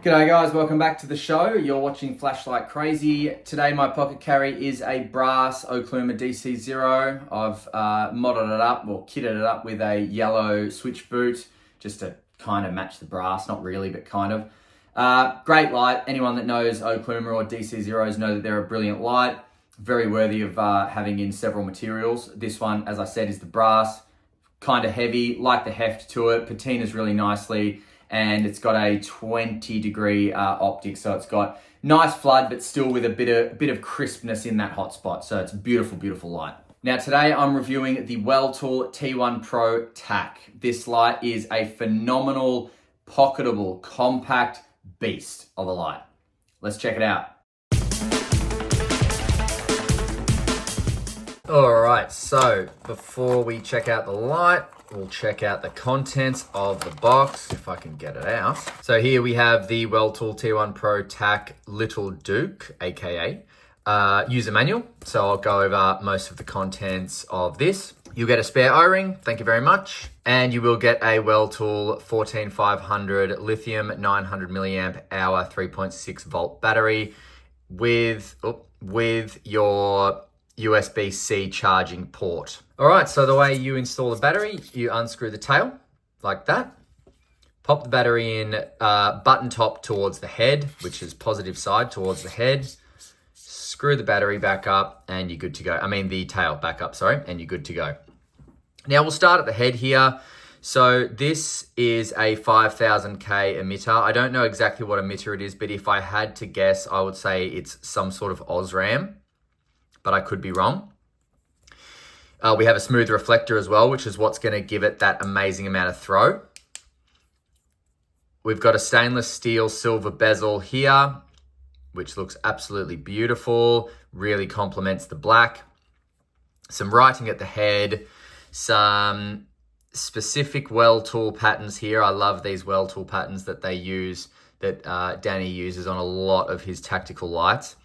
G'day guys, welcome back to the show. You're watching Flashlight Crazy. Today my pocket carry is a brass Okluma DC0. I've modded it up, or kitted it up with a yellow switch boot, just to kind of match the brass, not really, but kind of. Great light. Anyone that knows Okluma or DC0s know that they're a brilliant light. Very worthy of having in several materials. This one, as I said, is the brass. Kind of heavy, like the heft to it, patinas really nicely. And it's got a 20-degree optic, so it's got nice flood, but still with a bit of crispness in that hot spot. So it's beautiful, beautiful light. Now today I'm reviewing the Weltool T1 Pro TAC. This light is a phenomenal, pocketable, compact beast of a light. Let's check it out. All right, so before we check out the light, we'll check out the contents of the box, if I can get it out. So here we have the Weltool T1 Pro TAC Little Duke, aka user manual. So I'll go over most of the contents of this. You'll get a spare O-ring, thank you very much. And you will get a Weltool 14500 lithium 900 milliamp hour 3.6 volt battery with your USB-C charging port. All right, so the way you install the battery, you unscrew the tail like that. Pop the battery in button top towards the head, which is positive side towards the head. Screw the battery back up and you're good to go. I mean the tail back up, sorry, and you're good to go. Now we'll start at the head here. So this is a 5000K emitter. I don't know exactly what emitter it is, but if I had to guess, I would say it's some sort of Osram, but I could be wrong. We have a smooth reflector as well, which is what's going to give it that amazing amount of throw. We've got a stainless steel silver bezel here, which looks absolutely beautiful, really complements the black. Some writing at the head, some specific Weltool patterns here. I love these Weltool patterns that they use, that Danny uses on a lot of his tactical lights.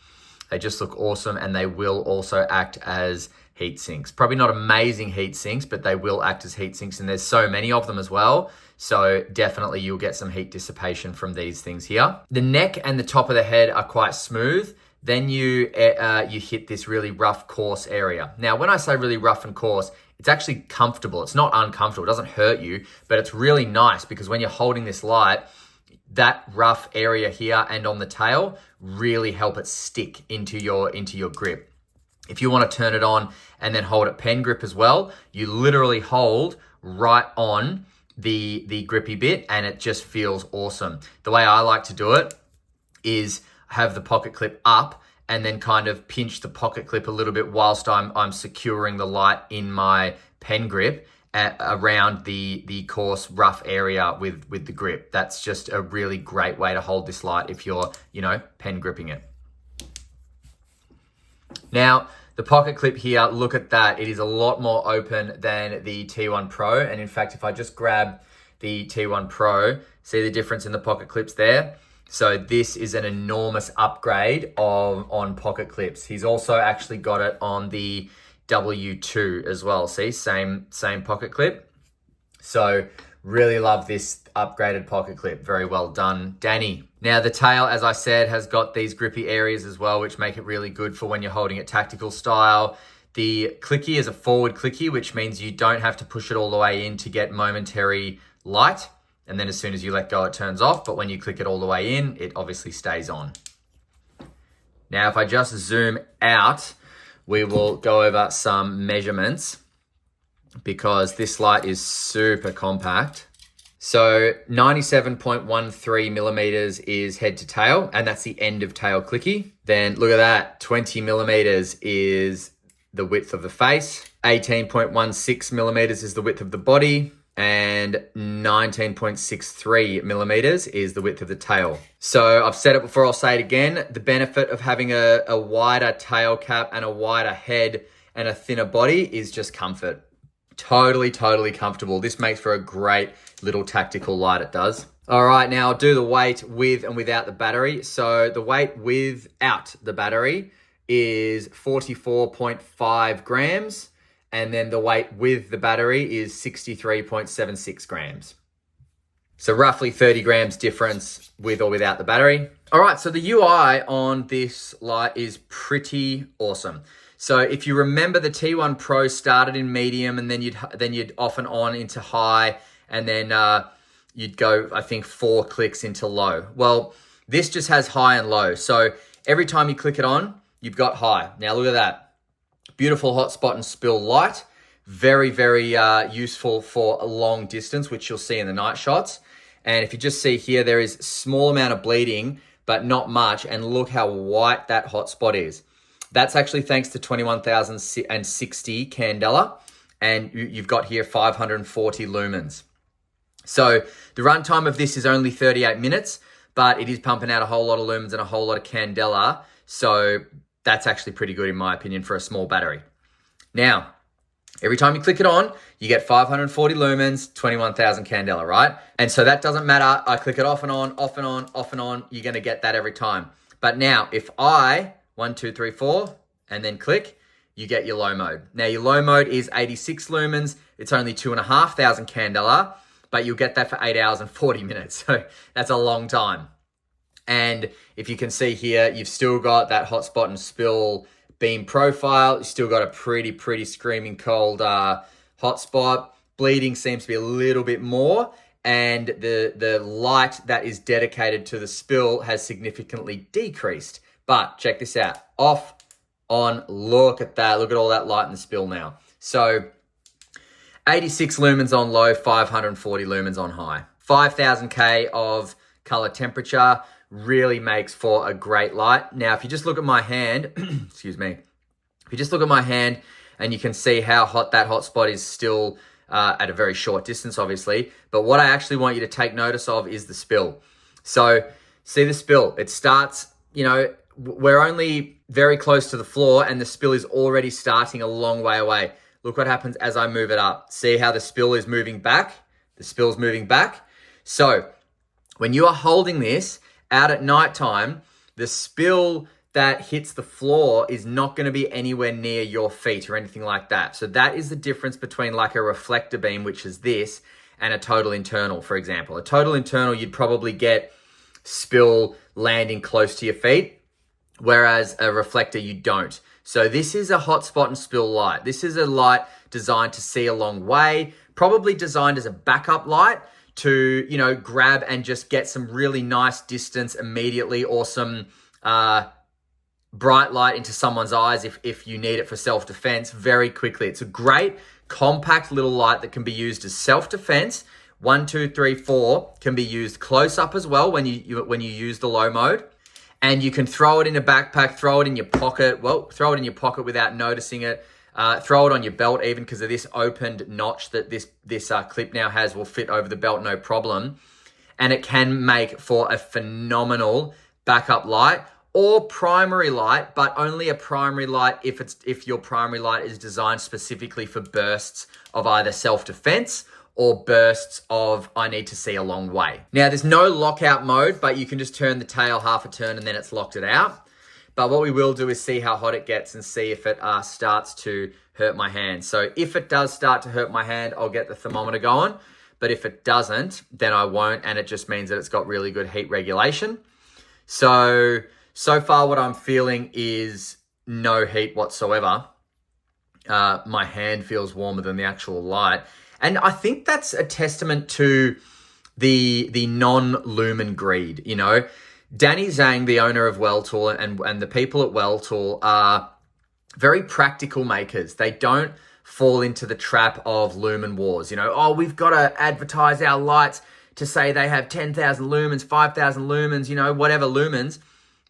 They just look awesome, and they will also act as heat sinks. Probably not amazing heat sinks, but they will act as heat sinks, and there's so many of them as well. So definitely you'll get some heat dissipation from these things here. The neck and the top of the head are quite smooth. Then you hit this really rough, coarse area. Now, when I say really rough and coarse, it's actually comfortable. It's not uncomfortable. It doesn't hurt you, but it's really nice because when you're holding this light, that rough area here and on the tail really help it stick into your grip. If you want to turn it on and then hold it pen grip as well, you literally hold right on the grippy bit and it just feels awesome. The way I like to do it is have the pocket clip up and then kind of pinch the pocket clip a little bit whilst I'm securing the light in my pen grip around the coarse, rough area with the grip. That's just a really great way to hold this light if you're, pen gripping it. Now, the pocket clip here, look at that. It is a lot more open than the T1 Pro. And in fact, if I just grab the T1 Pro, see the difference in the pocket clips there? So this is an enormous upgrade on pocket clips. He's also actually got it on the W2 as well. See, same pocket clip. So really love this upgraded pocket clip. Very well done, Danny. Now the tail, as I said, has got these grippy areas as well, which make it really good for when you're holding it tactical style. The clicky is a forward clicky, which means you don't have to push it all the way in to get momentary light. And then as soon as you let go, it turns off. But when you click it all the way in, it obviously stays on. Now, if I just zoom out, we will go over some measurements because this light is super compact. So 97.13 millimeters is head to tail, and that's the end of tail clicky. Then look at that, 20 millimeters is the width of the face. 18.16 millimeters is the width of the body, and 19.63 millimeters is the width of the tail. So I've said it before, I'll say it again. The benefit of having a wider tail cap and a wider head and a thinner body is just comfort. Totally comfortable. This makes for a great little tactical light, it does. All right, now I'll do the weight with and without the battery. So the weight without the battery is 44.5 grams. And then the weight with the battery is 63.76 grams. So roughly 30 grams difference with or without the battery. All right, so the UI on this light is pretty awesome. So if you remember, the T1 Pro started in medium, and then you'd off and on into high, and then you'd go, I think, 4 clicks into low. Well, this just has high and low. So every time you click it on, you've got high. Now look at that. Beautiful hotspot and spill light. Very, very useful for a long distance, which you'll see in the night shots. And if you just see here, there is a small amount of bleeding, but not much. And look how white that hotspot is. That's actually thanks to 21,060 candela. And you've got here 540 lumens. So the runtime of this is only 38 minutes, but it is pumping out a whole lot of lumens and a whole lot of candela. So that's actually pretty good in my opinion for a small battery. Now, every time you click it on, you get 540 lumens, 21,000 candela, right? And so that doesn't matter. I click it off and on, off and on, off and on. You're going to get that every time. But now if I 1, 2, 3, 4, and then click, you get your low mode. Now your low mode is 86 lumens. It's only 2,500 candela, but you'll get that for 8 hours and 40 minutes. So that's a long time. And if you can see here, you've still got that hotspot and spill beam profile. You've still got a pretty screaming cold hotspot. Bleeding seems to be a little bit more. And the light that is dedicated to the spill has significantly decreased. But check this out. Off, on, look at that. Look at all that light in the spill now. So 86 lumens on low, 540 lumens on high. 5,000 K of color temperature really makes for a great light. Now, if you just look at my hand, excuse me, if you just look at my hand and you can see how hot that hotspot is still at a very short distance, obviously. But what I actually want you to take notice of is the spill. So see the spill. It starts, we're only very close to the floor and the spill is already starting a long way away. Look what happens as I move it up. See how the spill is moving back? The spill's moving back. So when you are holding this out at nighttime, the spill that hits the floor is not going to be anywhere near your feet or anything like that. So that is the difference between like a reflector beam, which is this, and a total internal, for example. A total internal, you'd probably get spill landing close to your feet, whereas a reflector, you don't. So this is a hotspot and spill light. This is a light designed to see a long way, probably designed as a backup light to, grab and just get some really nice distance immediately, or some bright light into someone's eyes if you need it for self-defense very quickly. It's a great compact little light that can be used as self-defense. 1, 2, 3, 4 can be used close up as well when you use the low mode. And you can throw it in a backpack, throw it in your pocket. Well, throw it in your pocket without noticing it. Throw it on your belt even, because of this opened notch that this clip now has will fit over the belt no problem. And it can make for a phenomenal backup light or primary light, but only a primary light if your primary light is designed specifically for bursts of either self-defense or bursts of I need to see a long way. Now there's no lockout mode, but you can just turn the tail half a turn and then it's locked it out. But what we will do is see how hot it gets and see if it starts to hurt my hand. So if it does start to hurt my hand, I'll get the thermometer going. But if it doesn't, then I won't. And it just means that it's got really good heat regulation. So far what I'm feeling is no heat whatsoever. My hand feels warmer than the actual light. And I think that's a testament to the non-lumen greed, Danny Zhang, the owner of Weltool, and the people at Weltool are very practical makers. They don't fall into the trap of lumen wars. We've got to advertise our lights to say they have 10,000 lumens, 5,000 lumens, whatever lumens.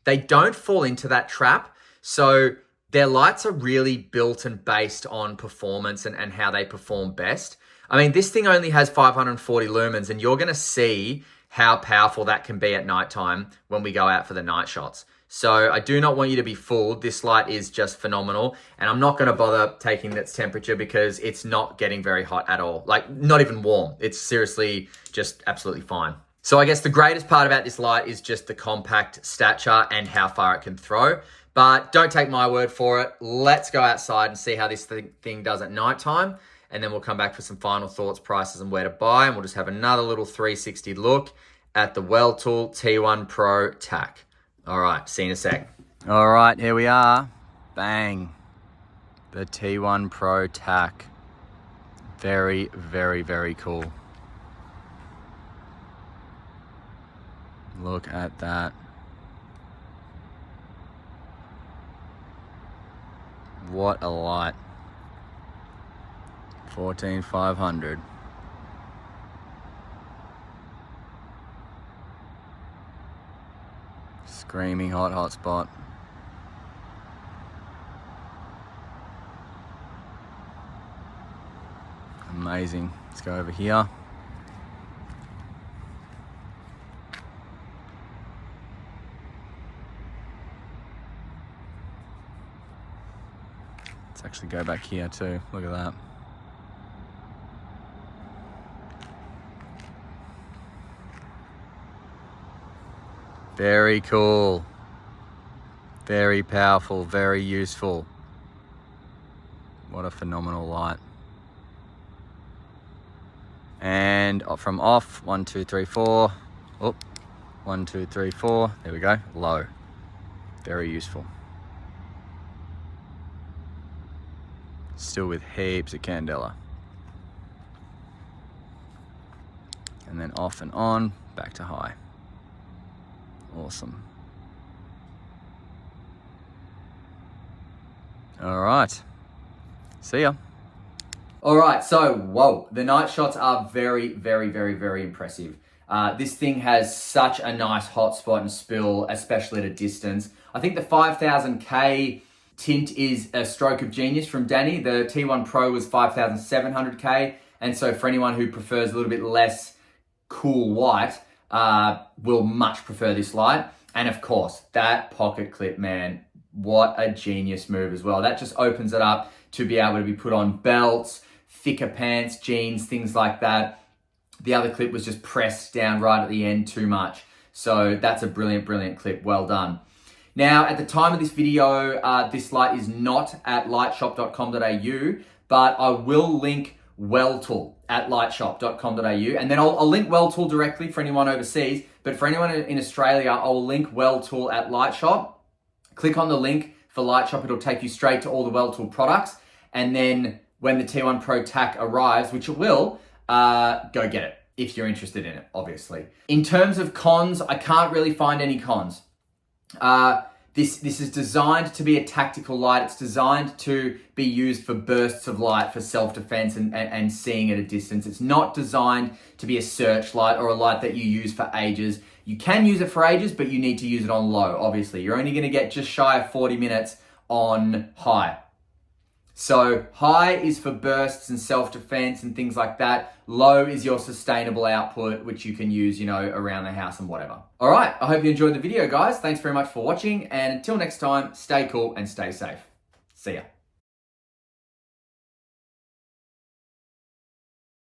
They don't fall into that trap. So their lights are really built and based on performance and how they perform best. I mean, this thing only has 540 lumens, and you're going to see how powerful that can be at nighttime when we go out for the night shots. So I do not want you to be fooled. This light is just phenomenal, and I'm not going to bother taking its temperature because it's not getting very hot at all. Like, not even warm. It's seriously just absolutely fine. So I guess the greatest part about this light is just the compact stature and how far it can throw. But don't take my word for it. Let's go outside and see how this thing does at nighttime. and then we'll come back for some final thoughts, prices, and where to buy, and we'll just have another little 360 look at the Weltool T1 Pro TAC. All right, see you in a sec. All right, here we are. Bang. The T1 Pro TAC. Very, very, very cool. Look at that. What a light. 14,500. Screaming hot spot. Amazing. Let's go over here. Let's actually go back here too. Look at that. Very cool. Very powerful, very useful. What a phenomenal light. And from off, 1, 2, 3, 4. Oh, 1, 2, 3, 4. There we go. Low. Very useful. Still with heaps of candela. And then off and on, back to high. Awesome. All right. See ya. All right, so, whoa, the night shots are very, very, very, very impressive. This thing has such a nice hotspot and spill, especially at a distance. I think the 5000K tint is a stroke of genius from Danny. The T1 Pro was 5700K, and so for anyone who prefers a little bit less cool white, will much prefer this light. And of course, that pocket clip, man, what a genius move as well. That just opens it up to be able to be put on belts, thicker pants, jeans, things like that. The other clip was just pressed down right at the end too much. So that's a brilliant, brilliant clip. Well done. Now, at the time of this video, this light is not at liteshop.com.au, but I will link Weltool at liteshop.com.au, and then I'll link Weltool directly for anyone overseas, but for anyone in Australia, I'll link Weltool at Liteshop. Click on the link for Liteshop, it'll take you straight to all the Weltool products, and then when the T1 Pro TAC arrives, which it will, go get it if you're interested in it, obviously. In terms of cons, I can't really find any cons. This is designed to be a tactical light. It's designed to be used for bursts of light for self-defense and seeing at a distance. It's not designed to be a searchlight or a light that you use for ages. You can use it for ages, but you need to use it on low, obviously. You're only gonna get just shy of 40 minutes on high. So high is for bursts and self-defense and things like that. Low is your sustainable output, which you can use, around the house and whatever. All right, I hope you enjoyed the video, guys. Thanks very much for watching. And until next time, stay cool and stay safe. See ya.